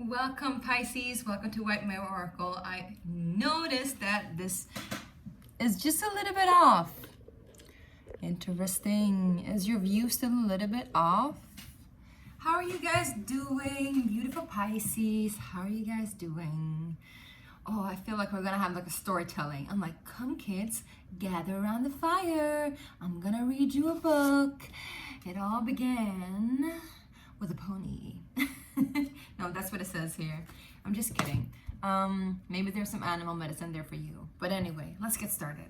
Welcome Pisces, welcome to White Mirror Oracle. I noticed that this is just a little bit off. Interesting. Is your view still a little bit off? How are you guys doing? Beautiful Pisces, how are you guys doing? Oh, I feel like we're gonna have like a storytelling. I'm like, come kids, gather around the fire. I'm gonna read you a book. It all began with a pony. No, that's what it says here. I'm just kidding. Maybe there's some animal medicine there for you. But anyway, let's get started.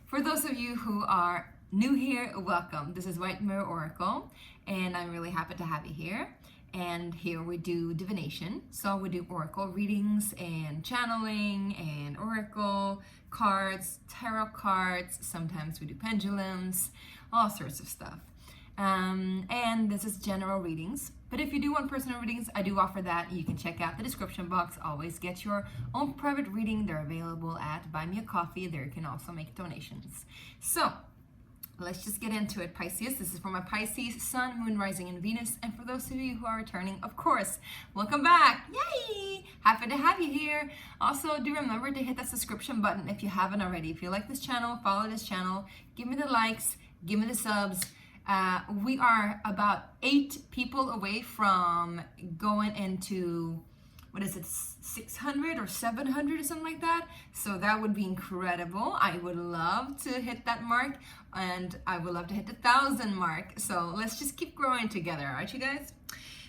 For those of you who are new here, welcome. This is White Mirror Oracle, and I'm really happy to have you here. And here we do divination. So we do oracle readings and channeling and oracle cards, tarot cards. Sometimes we do pendulums, all sorts of stuff. And this is general readings. But if you do want personal readings, I do offer that. You can check out the description box. Always get your own private reading. They're available at Buy Me a Coffee. There you can also make donations. So let's just get into it, Pisces. This is for my Pisces, Sun, Moon, Rising, and Venus. And for those of you who are returning, of course, welcome back. Yay! Happy to have you here. Also, do remember to hit that subscription button if you haven't already. If you like this channel, follow this channel. Give me the likes. Give me the subs. We are about 8 people away from going into, what is it, 600 or 700 or something like that. So that would be incredible. I would love to hit that mark, and I would love to hit the 1,000 mark. So let's just keep growing together, aren't you guys?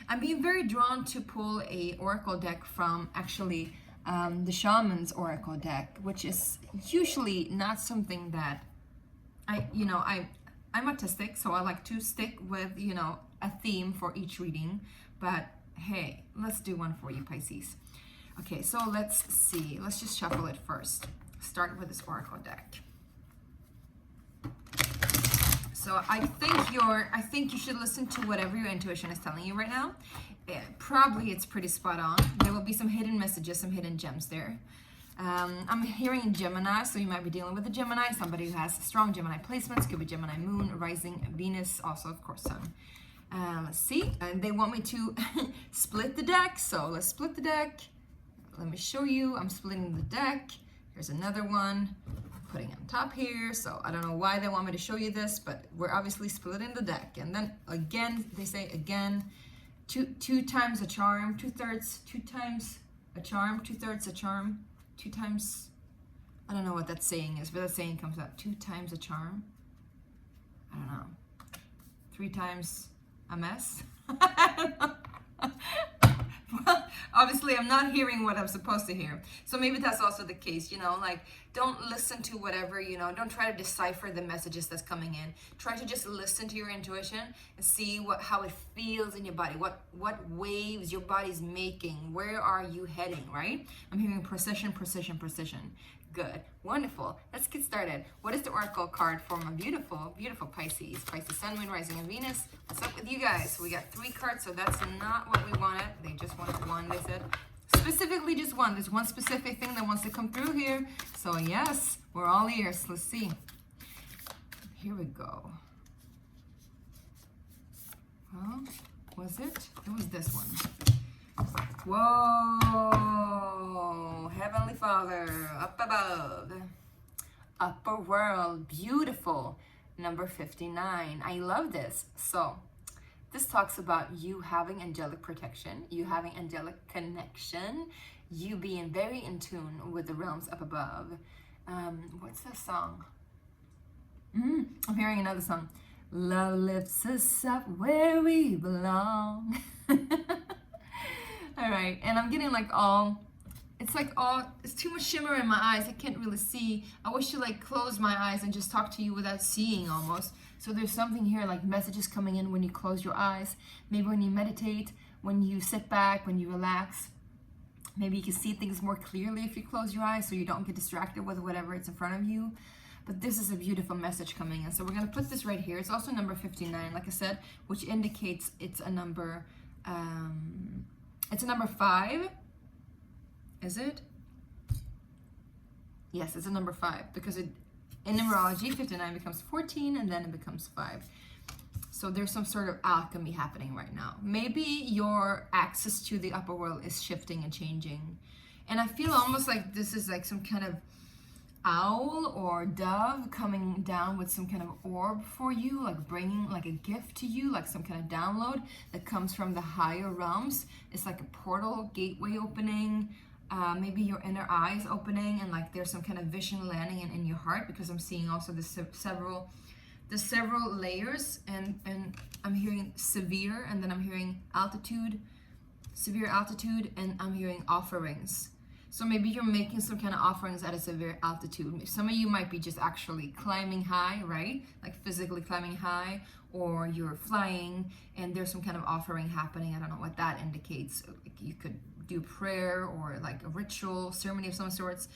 I'm being very drawn to pull a oracle deck from actually the Shaman's oracle deck, which is usually not something that I'm autistic, so I like to stick with, a theme for each reading. But hey, let's do one for you, Pisces. Okay, so let's see. Let's just shuffle it first. Start with this oracle deck. So I think you should listen to whatever your intuition is telling you right now. Probably it's pretty spot on. There will be some hidden messages, some hidden gems there. I'm hearing Gemini, so you might be dealing with a Gemini, somebody who has strong Gemini placements. Could be Gemini Moon, Rising, Venus, also of course Sun. Let's see, and they want me to split the deck, so let's split the deck. Let me show you. I'm splitting the deck. Here's another one, putting it on top here. So I don't know why they want me to show you this, but we're obviously splitting the deck. And then again, they say again, two times a charm, 2/3, 2 times a charm, 2/3 a charm. 2 times, I don't know what that saying is, but that saying comes out 2 times a charm. I don't know. 3 times a mess. I don't know. Well, obviously I'm not hearing what I'm supposed to hear. So maybe that's also the case, like don't listen to whatever, don't try to decipher the messages that's coming in. Try to just listen to your intuition and see how it feels in your body, what waves your body's making, where are you heading, right? I'm hearing precision, precision, precision. Good, wonderful. Let's get started. What is the oracle card for my beautiful, beautiful Pisces? Pisces, Sun, Moon, Rising, and Venus. What's up with you guys? We got 3 cards, so that's not what we wanted. They just wanted 1, they said. Specifically just 1. There's one specific thing that wants to come through here. So yes, we're all ears. Let's see. Here we go. Well, was it? It was this one. Whoa, Heavenly Father, up above, upper world, beautiful, number 59. I love this. So this talks about you having angelic protection, you having angelic connection, you being very in tune with the realms up above. What's that song? I'm hearing another song. Love lifts us up where we belong. All right, and I'm getting it's too much shimmer in my eyes. I can't really see. I wish to close my eyes and just talk to you without seeing almost. So there's something here like messages coming in when you close your eyes. Maybe when you meditate, when you sit back, when you relax. Maybe you can see things more clearly if you close your eyes so you don't get distracted with whatever it's in front of you. But this is a beautiful message coming in. So we're gonna put this right here. It's also number 59, like I said, which indicates it's a number, it's a number 5, is it? Yes, it's a number 5 because in numerology, 59 becomes 14 and then it becomes 5. So there's some sort of alchemy happening right now. Maybe your access to the upper world is shifting and changing. And I feel almost like this is like some kind of owl or dove coming down with some kind of orb for you, like bringing like a gift to you, like some kind of download that comes from the higher realms. It's like a portal, gateway opening, maybe your inner eyes opening, and like there's some kind of vision landing in your heart, because I'm seeing also the several layers, and I'm hearing severe, and then I'm hearing altitude, severe altitude, and I'm hearing offerings. So maybe you're making some kind of offerings at a severe altitude. Some of you might be just actually climbing high, right? Like physically climbing high, or you're flying and there's some kind of offering happening. I don't know what that indicates. You could do prayer or like a ritual, ceremony of some sorts.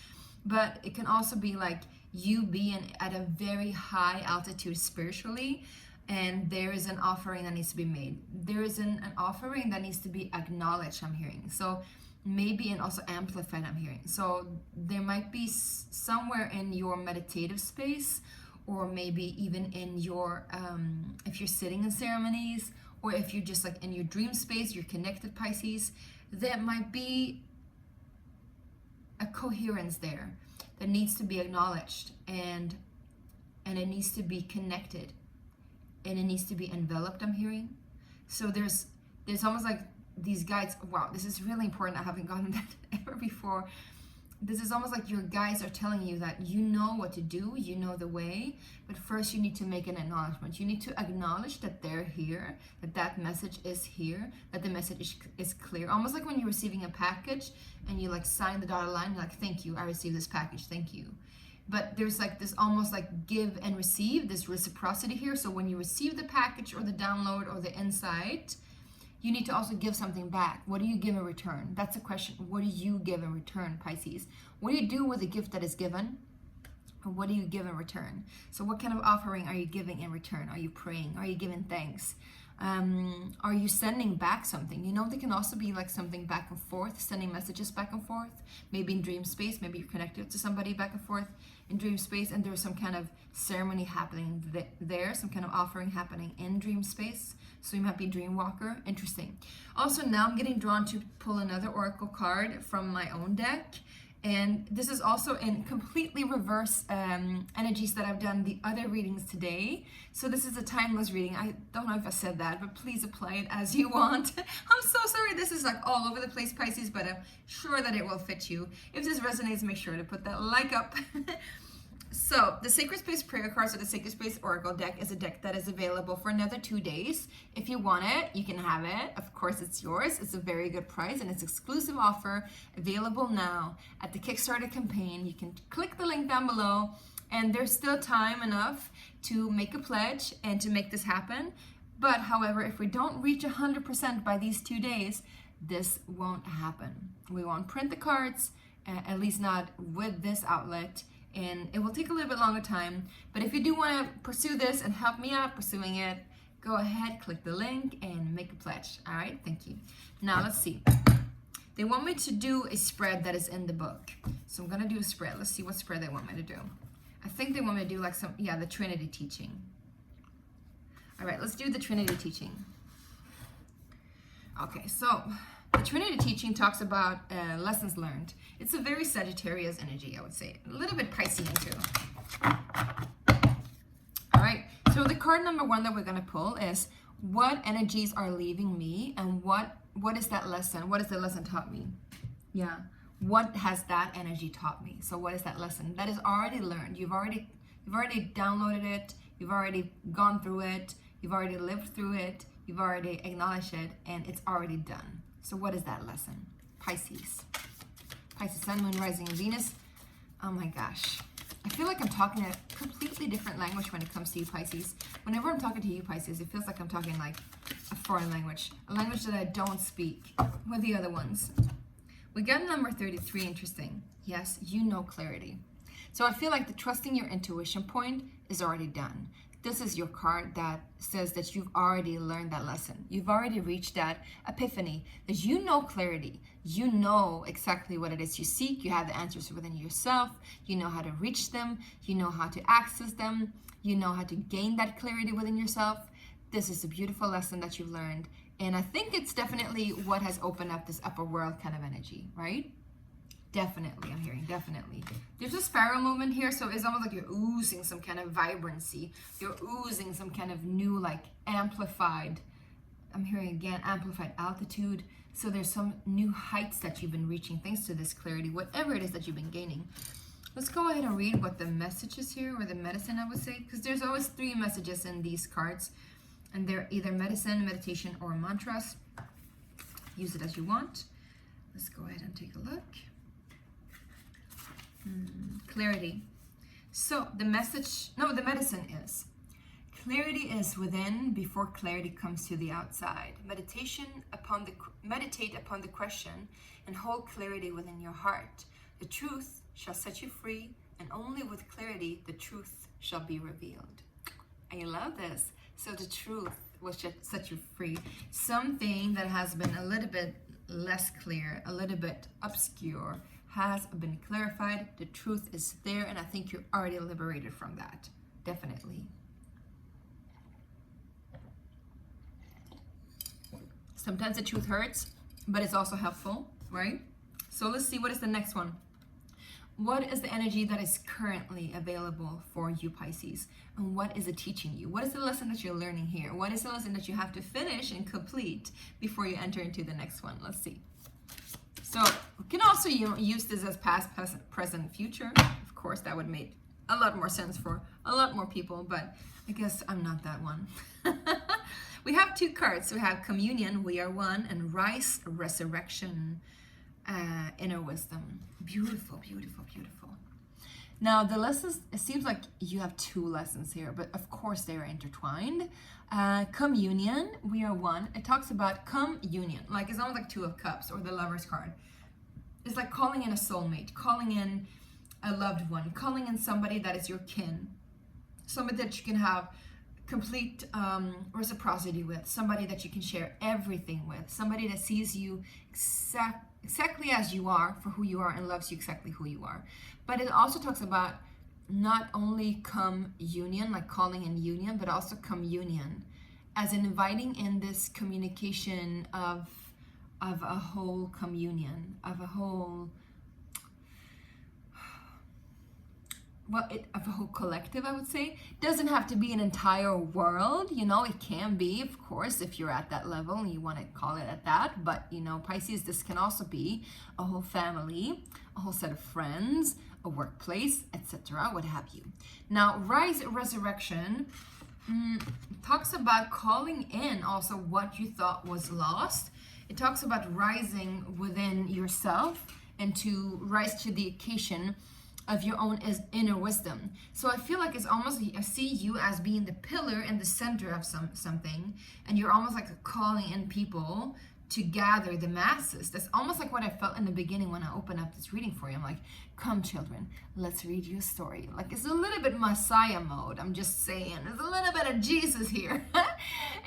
But it can also be like you being at a very high altitude spiritually, and there is an offering that needs to be made. There is an offering that needs to be acknowledged, I'm hearing. So maybe, and also amplified, I'm hearing. So there might be somewhere in your meditative space, or maybe even in your, if you're sitting in ceremonies, or if you're just like in your dream space, you're connected, Pisces, there might be a coherence there that needs to be acknowledged, and it needs to be connected, and it needs to be enveloped, I'm hearing. So there's almost like these guides. Wow, this is really important. I haven't gotten that ever before. This is almost like your guides are telling you that you know what to do, you know the way, but first you need to make an acknowledgement. You need to acknowledge that they're here, that message is here, that the message is clear. Almost like when you're receiving a package and you like sign the dotted line, you're like, thank you, I received this package, thank you. But there's like this almost like give and receive, this reciprocity here. So when you receive the package or the download or the insight, you need to also give something back. What do you give in return? That's a question. What do you give in return, Pisces? What do you do with a gift that is given? Or what do you give in return? So what kind of offering are you giving in return? Are you praying? Are you giving thanks? Are you sending back something? You know, they can also be like something back and forth, sending messages back and forth. Maybe in dream space, maybe you're connected to somebody back and forth in dream space, and there's some kind of ceremony happening there, some kind of offering happening in dream space. So you might be a dream walker. Interesting. Also, now I'm getting drawn to pull another oracle card from my own deck. And this is also in completely reverse energies that I've done the other readings today. So this is a timeless reading. I don't know if I said that, but please apply it as you want. I'm so sorry. This is like all over the place, Pisces, but I'm sure that it will fit you. If this resonates, make sure to put that like up. So the Sacred Space Prayer Cards or the Sacred Space Oracle deck is a deck that is available for another 2 days. If you want it, you can have it. Of course, it's yours. It's a very good price, and it's exclusive offer available now at the Kickstarter campaign. You can click the link down below, and there's still time enough to make a pledge and to make this happen. But however, if we don't reach 100% by these 2 days, this won't happen. We won't print the cards, at least not with this outlet. And it will take a little bit longer time, but if you do want to pursue this and help me out pursuing it, go ahead, click the link and make a pledge. All right, thank you. Now let's see. They want me to do a spread that is in the book, so I'm gonna do a spread. Let's see what spread they want me to do. I think they want me to do like the Trinity teaching. All right, let's do the Trinity teaching. Okay, so the Trinity teaching talks about lessons learned. It's a very Sagittarius energy, I would say. A little bit Piscean too. All right, so the card number 1 that we're gonna pull is what energies are leaving me, and what is that lesson? What has the lesson taught me? Yeah, what has that energy taught me? So what is that lesson? That is already learned. You've already downloaded it, you've already gone through it, you've already lived through it, you've already acknowledged it, and it's already done. So what is that lesson? Pisces. Pisces, Sun, Moon, Rising, and Venus. Oh my gosh. I feel like I'm talking a completely different language when it comes to you, Pisces. Whenever I'm talking to you, Pisces, it feels like I'm talking like a foreign language. A language that I don't speak with the other ones. We got number 33, interesting. Yes, you know clarity. So I feel like the trusting your intuition point is already done. This is your card that says that you've already learned that lesson. You've already reached that epiphany, that you know clarity. You know exactly what it is you seek. You have the answers within yourself. You know how to reach them. You know how to access them. You know how to gain that clarity within yourself. This is a beautiful lesson that you've learned. And I think it's definitely what has opened up this upper world kind of energy, right? Definitely, I'm hearing, definitely. There's a spiral movement here, so it's almost like you're oozing some kind of vibrancy. You're oozing some kind of new, like, amplified, I'm hearing again, amplified altitude. So there's some new heights that you've been reaching thanks to this clarity, whatever it is that you've been gaining. Let's go ahead and read what the message is here, or the medicine, I would say, because there's always 3 messages in these cards, and they're either medicine, meditation, or mantras. Use it as you want. Let's go ahead and take a look. Clarity. So the message, no, the medicine is, clarity is within before clarity comes to the outside. Meditate upon the question and hold clarity within your heart. The truth shall set you free, and only with clarity the truth shall be revealed. I love this. So the truth will set you free. Something that has been a little bit less clear, a little bit obscure, has been clarified. The truth is there, and I think you're already liberated from that. Definitely. Sometimes the truth hurts, but it's also helpful, right? So let's see, what is the next one? What is the energy that is currently available for you, Pisces? And what is it teaching you? What is the lesson that you're learning here? What is the lesson that you have to finish and complete before you enter into the next one? Let's see. So we can also use this as past, present, future. Of course, that would make a lot more sense for a lot more people, but I guess I'm not that one. We have 2 cards. We have communion, we are one, and rise, resurrection, inner wisdom. Beautiful, beautiful, beautiful. Now the lessons, it seems like you have 2 lessons here, but of course they are intertwined. Communion, we are one. It talks about communion, like it's almost like 2 of Cups or the Lover's card. It's like calling in a soulmate, calling in a loved one, calling in somebody that is your kin, somebody that you can have complete reciprocity with, somebody that you can share everything with, somebody that sees you exactly as you are, for who you are, and loves you exactly who you are. But it also talks about not only communion, like calling in union, but also communion, as in inviting in this communication of a whole communion, of a whole, of a whole collective, I would say. Doesn't have to be an entire world, you know, it can be, of course, if you're at that level and you want to call it at that. But, you know, Pisces, this can also be a whole family, a whole set of friends, a workplace, etc., what have you. Now, rise, resurrection talks about calling in also what you thought was lost. It talks about rising within yourself and to rise to the occasion of your own inner wisdom. So I feel like it's almost, I see you as being the pillar in the center of something, and you're almost like calling in people to gather the masses. That's almost like what I felt in the beginning when I opened up this reading for you. I'm like, come children, let's read you a story. Like, it's a little bit Messiah mode, I'm just saying. There's a little bit of Jesus here.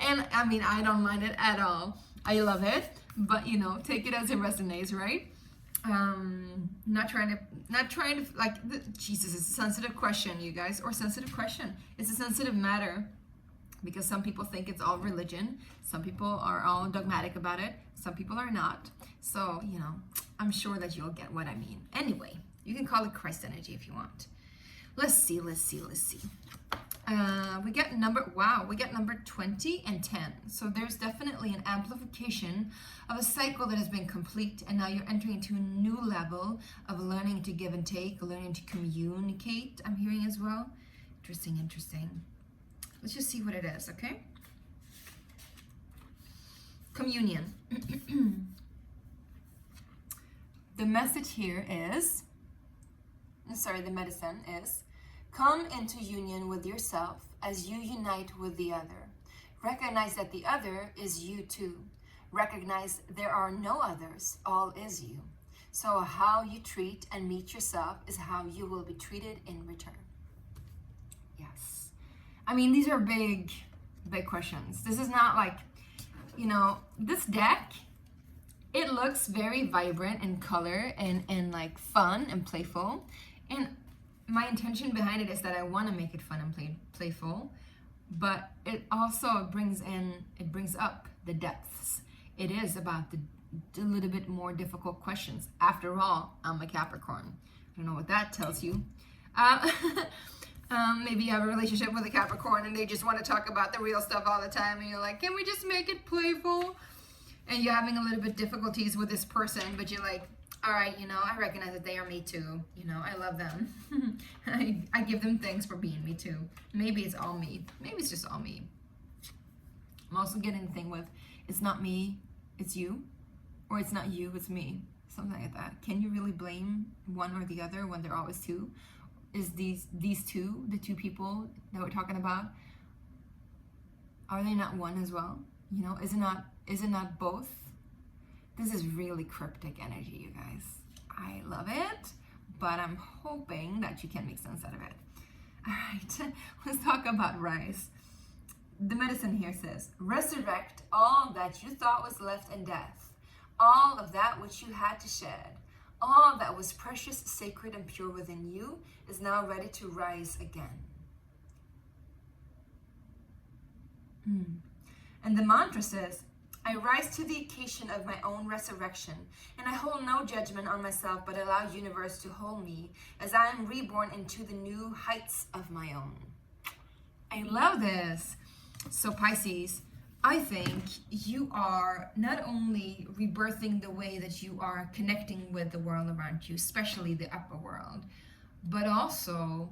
And I mean, I don't mind it at all. I love it, but you know, take it as it resonates, right? Not trying to like, Jesus, it's a sensitive question, you guys, or sensitive question. It's a sensitive matter, because some people think it's all religion. Some people are all dogmatic about it. Some people are not. So, you know, I'm sure that you'll get what I mean. Anyway, you can call it Christ energy if you want. Let's see. We get number 20 and 10. So there's definitely an amplification of a cycle that has been complete, and now you're entering into a new level of learning to give and take, learning to communicate, I'm hearing as well. Interesting. Let's just see what it is, okay? Communion. The message here is, the medicine is, come into union with yourself as you unite with the other. Recognize that the other is you too. Recognize there are no others, all is you. So how you treat and meet yourself is how you will be treated in return. Yes. I mean, these are big questions. This is not like, you know, this deck, it looks very vibrant in color and like fun and playful. And my intention behind it is that I want to make it fun and playful. but it also brings up the depths. It is about the little bit more difficult questions. After all, I'm a Capricorn. I don't know what that tells you. Maybe you have a relationship with a Capricorn and they just want to talk about the real stuff all the time, and you're like, can we just make it playful? And you're having a little bit difficulties with this person, but you're like, all right, you know, I recognize that they are me too. You know, I love them. I give them thanks for being me too. Maybe it's all me. Maybe it's just all me. I'm also getting the thing with, it's not me, it's you. Or it's not you, it's me. Something like that. Can you really blame one or the other when they're always two? Is these two, the two people that we're talking about, are they not one as well? You know, is it not both? This is really cryptic energy, you guys. I love it, but I'm hoping that you can make sense out of it. All right, let's talk about rise. The medicine here says, resurrect all that you thought was left in death, all of that which you had to shed, all that was precious, sacred, and pure within you is now ready to rise again. And the mantra says, I rise to the occasion of my own resurrection, and I hold no judgment on myself, but allow universe to hold me as I am reborn into the new heights of my own. I love this. So Pisces, I think you are not only rebirthing the way that you are connecting with the world around you, especially the upper world, but also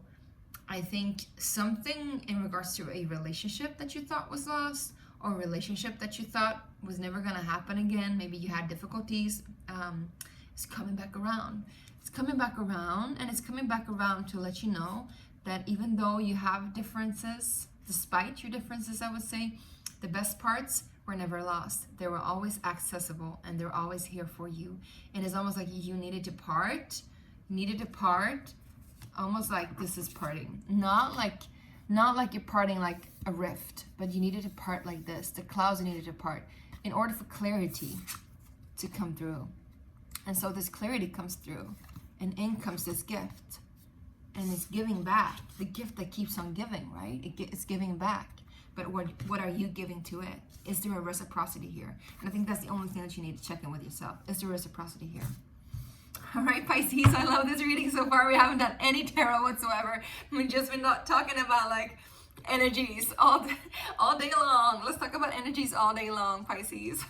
I think something in regards to a relationship that you thought was lost, or a relationship that you thought was never going to happen again. Maybe you had difficulties. It's coming back around. It's coming back around, and it's coming back around to let you know that even though you have differences, despite your differences, I would say, the best parts were never lost. They were always accessible, and they're always here for you. And it's almost like you needed to part, almost like this is parting. Not like you're parting like a rift, but you needed to part like this. The clouds needed to part in order for clarity to come through. And so this clarity comes through, and in comes this gift. And it's giving back. The gift that keeps on giving, right? It's giving back. But what are you giving to it? Is there a reciprocity here? And I think that's the only thing that you need to check in with yourself. Is there reciprocity here? All right, Pisces, I love this reading so far. We haven't done any tarot whatsoever. We've just been talking about like energies all day long. Let's talk about energies all day long, Pisces.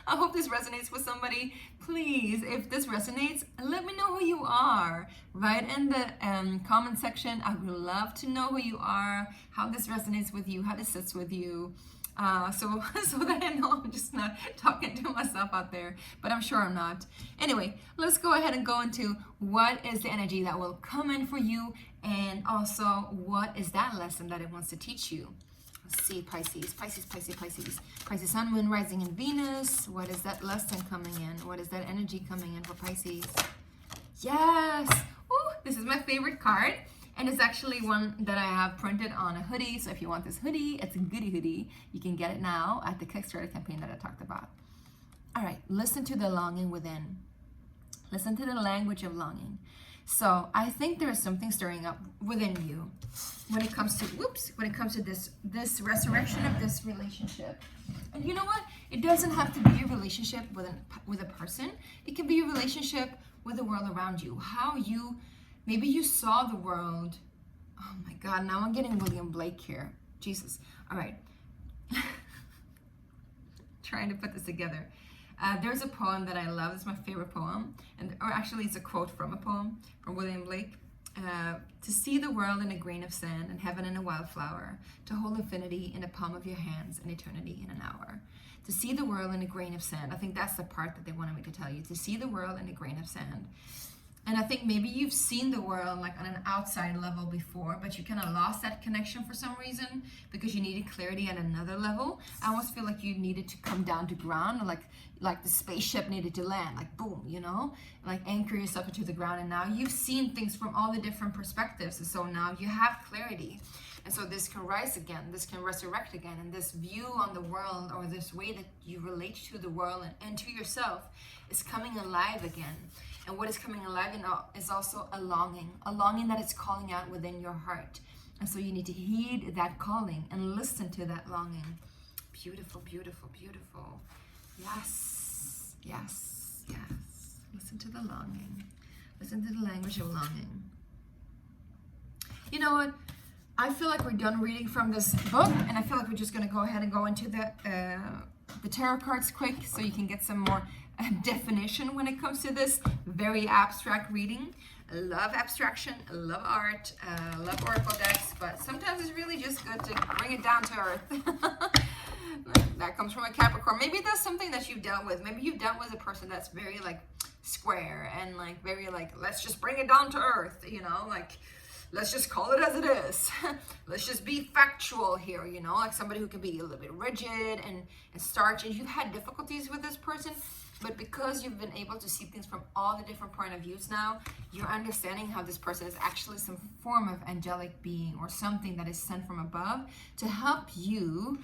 I hope this resonates with somebody. Please, if this resonates, let me know who you are. Write in the comment section. I would love to know who you are, how this resonates with you, how this sits with you. So that I know I'm just not talking to myself out there, but I'm sure I'm not. Anyway, let's go ahead and go into what is the energy that will come in for you, and also what is that lesson that it wants to teach you. Let's see, Pisces, Sun, Moon, Rising, and Venus. What is that lesson coming in? What is that energy coming in for Pisces? Yes! Ooh, this is my favorite card. And it's actually one that I have printed on a hoodie. So if you want this hoodie, it's a goodie hoodie. You can get it now at the Kickstarter campaign that I talked about. All right, listen to the longing within. Listen to the language of longing. So I think there is something stirring up within you when it comes to this resurrection of this relationship. And you know what? It doesn't have to be a relationship with a person. It can be a relationship with the world around you. Maybe you saw the world. Oh my God, now I'm getting William Blake here. Jesus. All right. Trying to put this together. There's a poem that I love. It's my favorite poem. Or actually, it's a quote from a poem from William Blake. To see the world in a grain of sand and heaven in a wildflower. To hold infinity in the palm of your hands and eternity in an hour. To see the world in a grain of sand. I think that's the part that they wanted me to tell you. To see the world in a grain of sand. And I think maybe you've seen the world like on an outside level before, but you kind of lost that connection for some reason because you needed clarity at another level. I almost feel like you needed to come down to ground, or like the spaceship needed to land, like boom, you know, like anchor yourself into the ground. And now you've seen things from all the different perspectives. And so now you have clarity. And so this can rise again, this can resurrect again. And this view on the world, or this way that you relate to the world and to yourself, is coming alive again. And what is coming alive is also a longing that is calling out within your heart. And so you need to heed that calling and listen to that longing. Beautiful, beautiful, beautiful. Yes, yes, yes. Listen to the longing. Listen to the language of longing. You know what? I feel like we're done reading from this book, and I feel like we're just going to go ahead and go into the tarot cards quick so you can get some more definition when it comes to this very abstract reading. I love abstraction, I love art, I love oracle decks, but sometimes it's really just good to bring it down to earth. That comes from a Capricorn. Maybe that's something that you've dealt with. Maybe you've dealt with a person that's very like square and like very like, let's just bring it down to earth, you know, like let's just call it as it is. Let's just be factual here, you know, like somebody who can be a little bit rigid and starch. And you've had difficulties with this person, but because you've been able to see things from all the different point of views now, you're understanding how this person is actually some form of angelic being or something that is sent from above to help you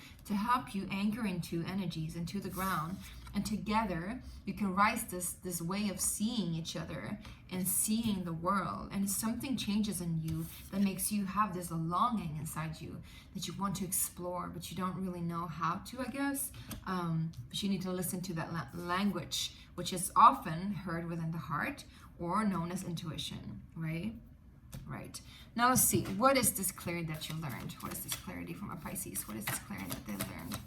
anchor into energies, into the ground. And together you can rise this way of seeing each other and seeing the world. And something changes in you that makes you have this longing inside you that you want to explore, but you don't really know how to, I guess. But you need to listen to that language, which is often heard within the heart or known as intuition, right? Right. Now let's see. What is this clarity that you learned? What is this clarity from a Pisces? What is this clarity that they learned?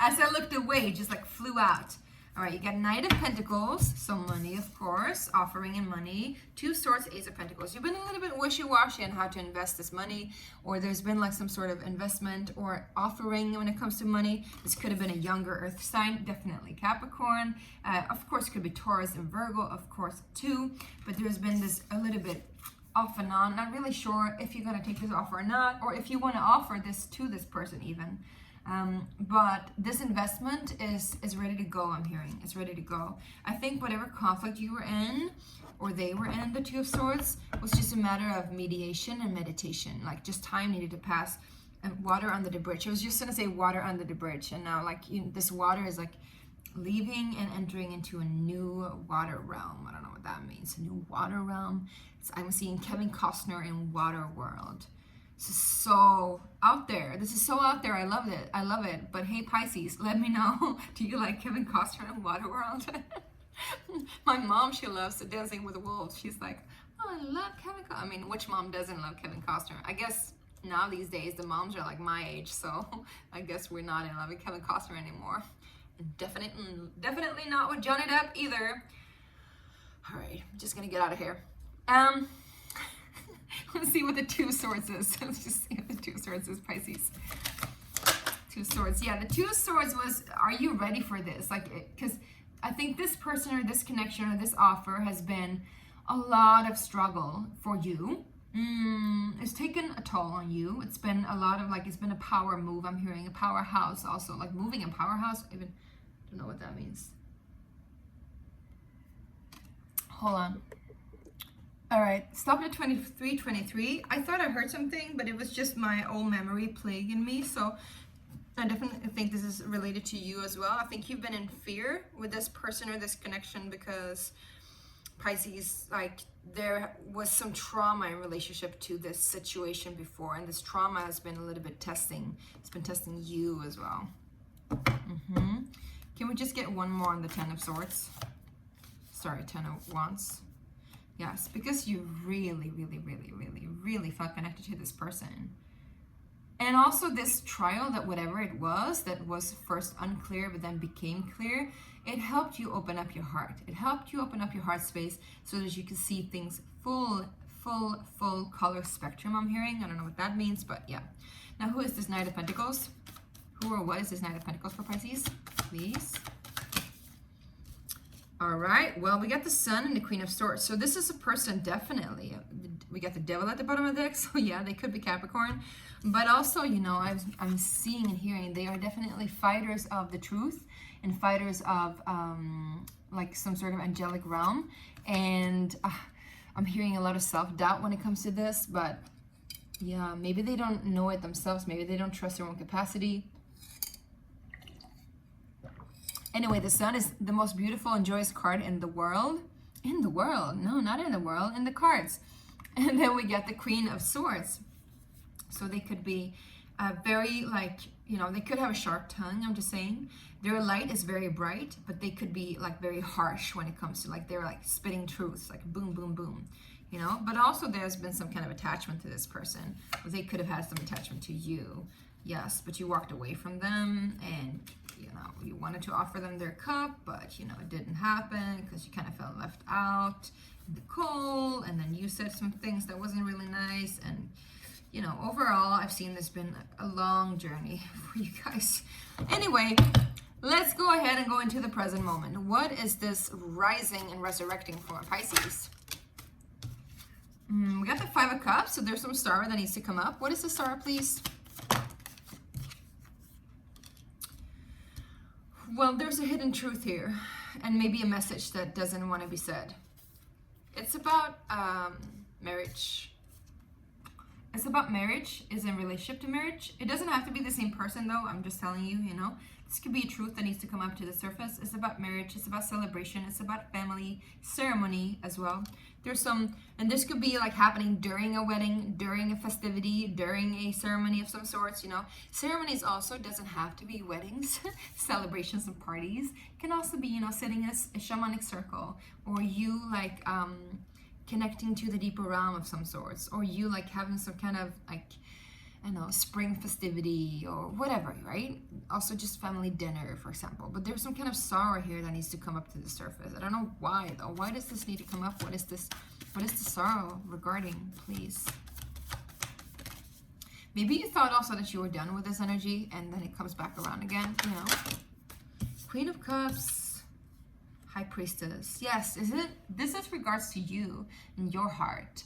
As I looked away, it just like flew out. All right, you got Knight of Pentacles, so money, of course, offering in money. Two Swords, Ace of Pentacles. You've been a little bit wishy-washy on how to invest this money, or there's been like some sort of investment or offering when it comes to money. This could have been a younger Earth sign, definitely Capricorn. Of course, could be Taurus and Virgo, of course, too. But there's been this a little bit off and on. Not really sure if you're going to take this offer or not, or if you want to offer this to this person even. But this investment is ready to go, I'm hearing. It's ready to go. I think whatever conflict you were in, or they were in, the Two of Swords, was just a matter of mediation and meditation. Like, just time needed to pass. And water under the bridge. I was just going to say water under the bridge. And now, like, this water is, like, leaving and entering into a new water realm. I don't know what that means. A new water realm. I'm seeing Kevin Costner in Water World. This is so out there. This is so out there. I love it. I love it. But hey, Pisces, let me know. Do you like Kevin Costner in Waterworld? My mom, she loves Dancing with the Wolves. She's like, oh, I love Kevin Costner. I mean, which mom doesn't love Kevin Costner? I guess now these days, the moms are like my age. So I guess we're not in love with Kevin Costner anymore. And definitely not with Johnny Depp either. All right, I'm just going to get out of here. Let's see what the Two Swords is. Let's just see what the Two Swords is, Pisces. Two Swords. Yeah, the Two Swords was, are you ready for this? Like, because I think this person or this connection or this offer has been a lot of struggle for you. It's taken a toll on you. It's been a lot of, like, it's been a power move. I'm hearing a powerhouse also. Like, moving in powerhouse. Even, don't know what that means. Hold on. All right, stop at 23:23. I thought I heard something, but it was just my old memory plaguing me. So I definitely think this is related to you as well. I think you've been in fear with this person or this connection because Pisces, like, there was some trauma in relationship to this situation before, and this trauma has been a little bit testing. It's been testing you as well. Can we just get one more on the Ten of Swords? Sorry, Ten of Wands. Yes, because you really, really, really, really, really felt connected to this person. And also this trial, that whatever it was that was first unclear but then became clear, it helped you open up your heart. It helped you open up your heart space so that you can see things full color spectrum, I'm hearing. I don't know what that means, but yeah. Now, who is this Knight of Pentacles? Who or what is this Knight of Pentacles for Pisces? Please. All right, well, we got the Sun and the Queen of Swords. So this is a person, definitely. We got the Devil at the bottom of the deck, so yeah, they could be Capricorn. But also, you know, I'm seeing and hearing they are definitely fighters of the truth and fighters of like some sort of angelic realm. And I'm hearing a lot of self-doubt when it comes to this, but yeah, maybe they don't know it themselves. Maybe they don't trust their own capacity. Anyway, the Sun is the most beautiful and joyous card in the world. In the world. No, not in the world, in the cards. And then we get the Queen of Swords. So they could be very like, you know, they could have a sharp tongue, I'm just saying. Their light is very bright, but they could be like very harsh when it comes to like, they're like spitting truths, like boom, boom, boom, you know. But also there's been some kind of attachment to this person, or they could have had some attachment to you. Yes, but you walked away from them, and you know, you wanted to offer them their cup, but you know, it didn't happen because you kind of felt left out in the cold, and then you said some things that wasn't really nice. And you know, overall, I've seen this been a long journey for you guys. Anyway, let's go ahead and go into the present moment. What is this rising and resurrecting for Pisces? We got the Five of Cups, so there's some star that needs to come up. What is the star, please? Well, there's a hidden truth here, and maybe a message that doesn't want to be said. It's about marriage. It's about marriage, is in relationship to marriage. It doesn't have to be the same person though, I'm just telling you, you know. This could be a truth that needs to come up to the surface. It's about marriage, it's about celebration, it's about family, ceremony as well. There's some, and this could be like happening during a wedding, during a festivity, during a ceremony of some sorts, you know. Ceremonies also doesn't have to be weddings, celebrations and parties. It can also be, you know, sitting in a shamanic circle, or you like, connecting to the deeper realm of some sorts, or you like having some kind of like, I don't know, spring festivity or whatever, right? Also just family dinner, for example. But there's some kind of sorrow here that needs to come up to the surface. I don't know why though. Why does this need to come up? What is this? What is the sorrow regarding, please? Maybe you thought also that you were done with this energy, and then it comes back around again, you know. Queen of Cups. High Priestess. Yes, is it? This is regards to you and your heart.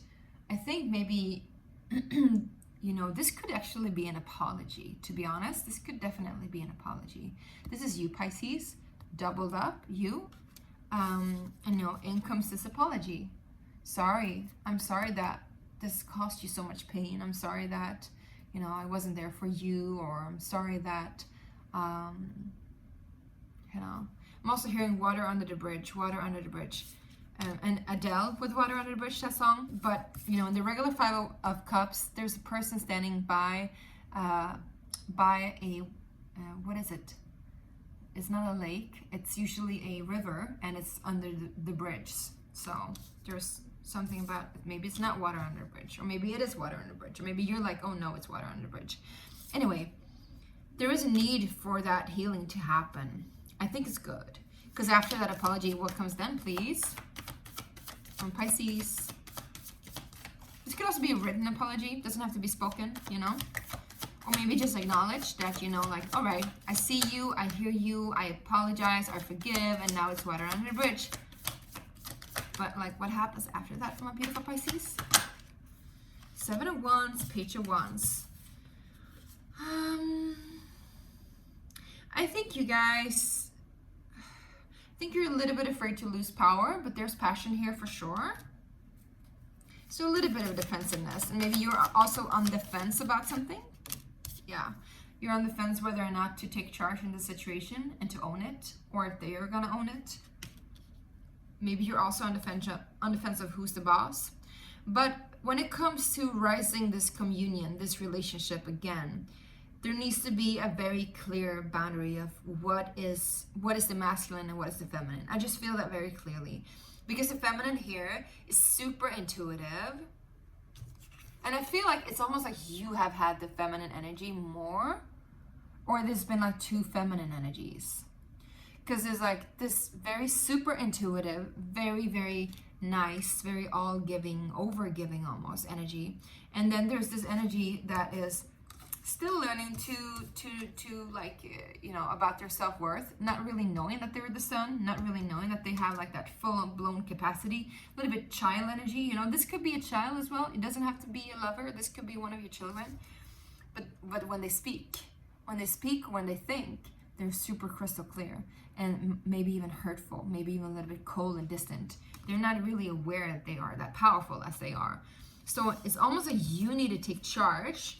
I think maybe, you know, this could actually be an apology, to be honest. This could definitely be an apology. This is you, Pisces, doubled up, you. And you know, in comes this apology. Sorry. I'm sorry that this cost you so much pain. I'm sorry that, you know, I wasn't there for you, or I'm sorry that, you know, I'm also hearing water under the bridge, water under the bridge. And Adele with Water Under the Bridge, that song. But, you know, in the regular Five of Cups, there's a person standing by a, what is it? It's not a lake. It's usually a river, and it's under the bridge. So there's something about, maybe it's not water under the bridge, or maybe it is water under the bridge, or maybe you're like, oh no, it's water under the bridge. Anyway, there is a need for that healing to happen. I think it's good, because after that apology, what comes then, please? From Pisces. This could also be a written apology. It doesn't have to be spoken, you know? Or maybe just acknowledge that, you know, like, all right, I see you, I hear you, I apologize, I forgive, and now it's water under the bridge. But, like, what happens after that for my beautiful Pisces? Seven of Wands, Page of Wands. I think you guys, I think you're a little bit afraid to lose power, but there's passion here for sure. So a little bit of defensiveness, and maybe you're also on the fence about something. Yeah, you're on the fence whether or not to take charge in the situation and to own it, or if they are gonna own it. Maybe you're also on the fence of who's the boss. But when it comes to rising this communion, this relationship again, there needs to be a very clear boundary of what is the masculine and what is the feminine. I just feel that very clearly. Because the feminine here is super intuitive. And I feel like it's almost like you have had the feminine energy more, or there's been like two feminine energies. Because there's like this very super intuitive, very, very nice, very all-giving, over-giving almost energy. And then there's this energy that is still learning to like, you know, about their self-worth, not really knowing that they're the sun, not really knowing that they have like that full-blown capacity, a little bit child energy, you know. This could be a child as well. It doesn't have to be a lover. This could be one of your children. But when they speak, when they think, they're super crystal clear, and maybe even hurtful, maybe even a little bit cold and distant. They're not really aware that they are that powerful as they are. So it's almost like you need to take charge.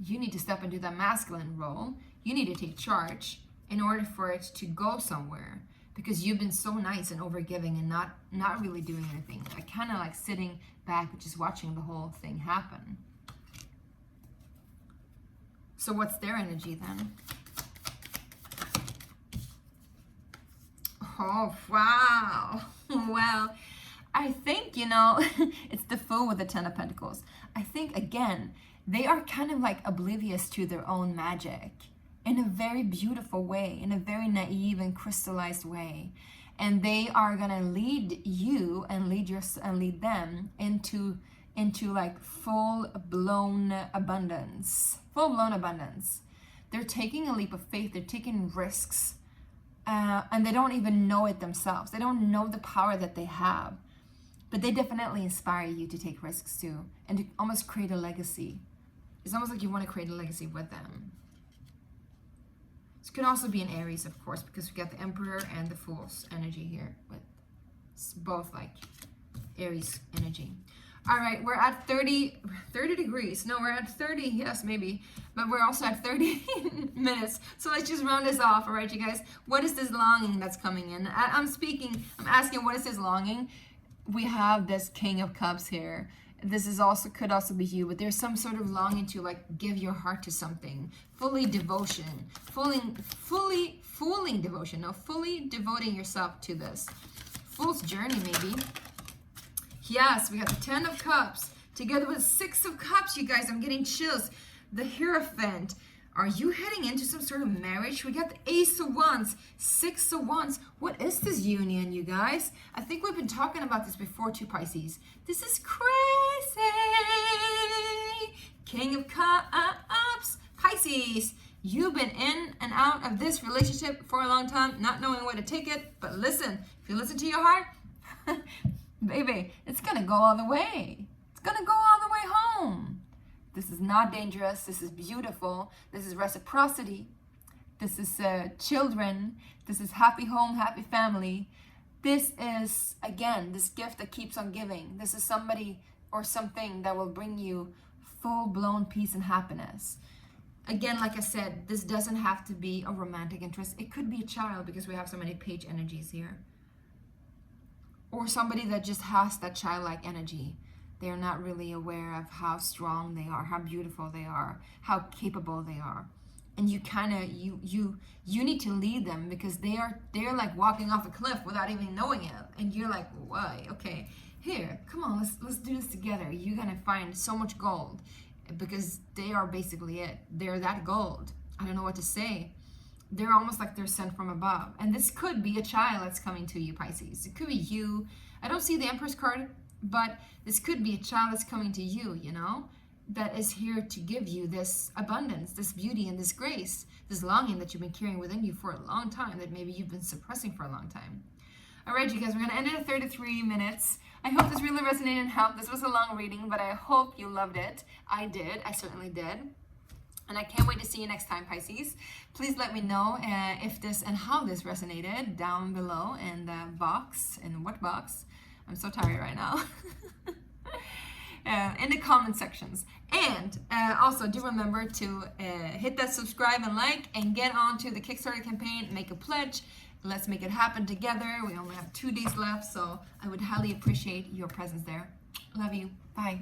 You need to step into that masculine role. You need to take charge in order for it to go somewhere. because you've been so nice and overgiving and not really doing anything, like kind of like sitting back, just watching the whole thing happen. So what's their energy then? Oh, wow. Well, I think, you know, it's the Fool with the Ten of Pentacles. I think, again, they are kind of like oblivious to their own magic in a very beautiful way, in a very naive and crystallized way. And they are going to lead you and lead them into like full-blown abundance. Full-blown abundance. They're taking a leap of faith. They're taking risks. And they don't even know it themselves. They don't know the power that they have. But they definitely inspire you to take risks too, and to almost create a legacy. It's almost like you want to create a legacy with them. This could also be an Aries, of course, because we got the Emperor and the Fool's energy here. But it's both like Aries energy. All right, we're at 30 degrees. No, we're at 30, yes, maybe. But we're also at 30 minutes. So let's just round this off, all right, you guys? What is this longing that's coming in? I'm asking, what is this longing? We have this King of Cups here. This is also, could also be you, but there's some sort of longing to like give your heart to something. Fully devotion. Fully devotion. No, fully devoting yourself to this. Fool's journey, maybe. Yes, we got the Ten of Cups together with Six of Cups, you guys. I'm getting chills. The Hierophant. Are you heading into some sort of marriage? We got the Ace of Wands, Six of Wands. What is this union, you guys? I think we've been talking about this before too, Pisces. This is crazy. King of Cups. Pisces, you've been in and out of this relationship for a long time, not knowing where to take it. But listen, if you listen to your heart, baby, it's going to go all the way. It's going to go all the way home. This is not dangerous. This is beautiful. This is reciprocity. This is children. This is happy home, happy family. This is, again, this gift that keeps on giving. This is somebody or something that will bring you full-blown peace and happiness. Again, like I said, this doesn't have to be a romantic interest. It could be a child because we have so many page energies here. Or somebody that just has that childlike energy. They're not really aware of how strong they are, how beautiful they are, how capable they are. And you kind of, you need to lead them because they're like walking off a cliff without even knowing it. And you're like, why? Okay, here, come on, let's do this together. You're going to find so much gold because they are basically it. They're that gold. I don't know what to say. They're almost like they're sent from above. And this could be a child that's coming to you, Pisces. It could be you. I don't see the Empress card, but this could be a child that's coming to you, you know, that is here to give you this abundance, this beauty, and this grace, this longing that you've been carrying within you for a long time, that maybe you've been suppressing for a long time. All right, you guys, we're going to end it at 33 minutes. I hope this really resonated and helped. This was a long reading, but I hope you loved it. I did. I certainly did. And I can't wait to see you next time, Pisces. Please let me know if this and how this resonated down below in the box. In what box? I'm so tired right now. In the comment sections. And also do remember to hit that subscribe and like and get on to the Kickstarter campaign. Make a pledge. Let's make it happen together. We only have 2 days left, so I would highly appreciate your presence there. Love you. Bye.